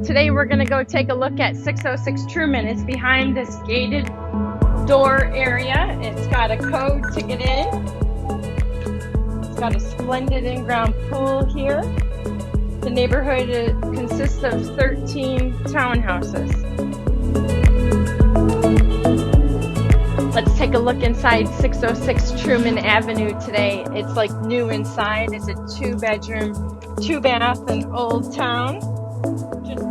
today we're going to go take a look at 606 Truman. It's behind this gated door area. It's got a code to get in. It's got a splendid in-ground pool here. The neighborhood consists of 13 townhouses. Let's take a look inside 606 Truman Avenue today. It's like new inside. It's a 2-bedroom, 2-bath, and old town. Just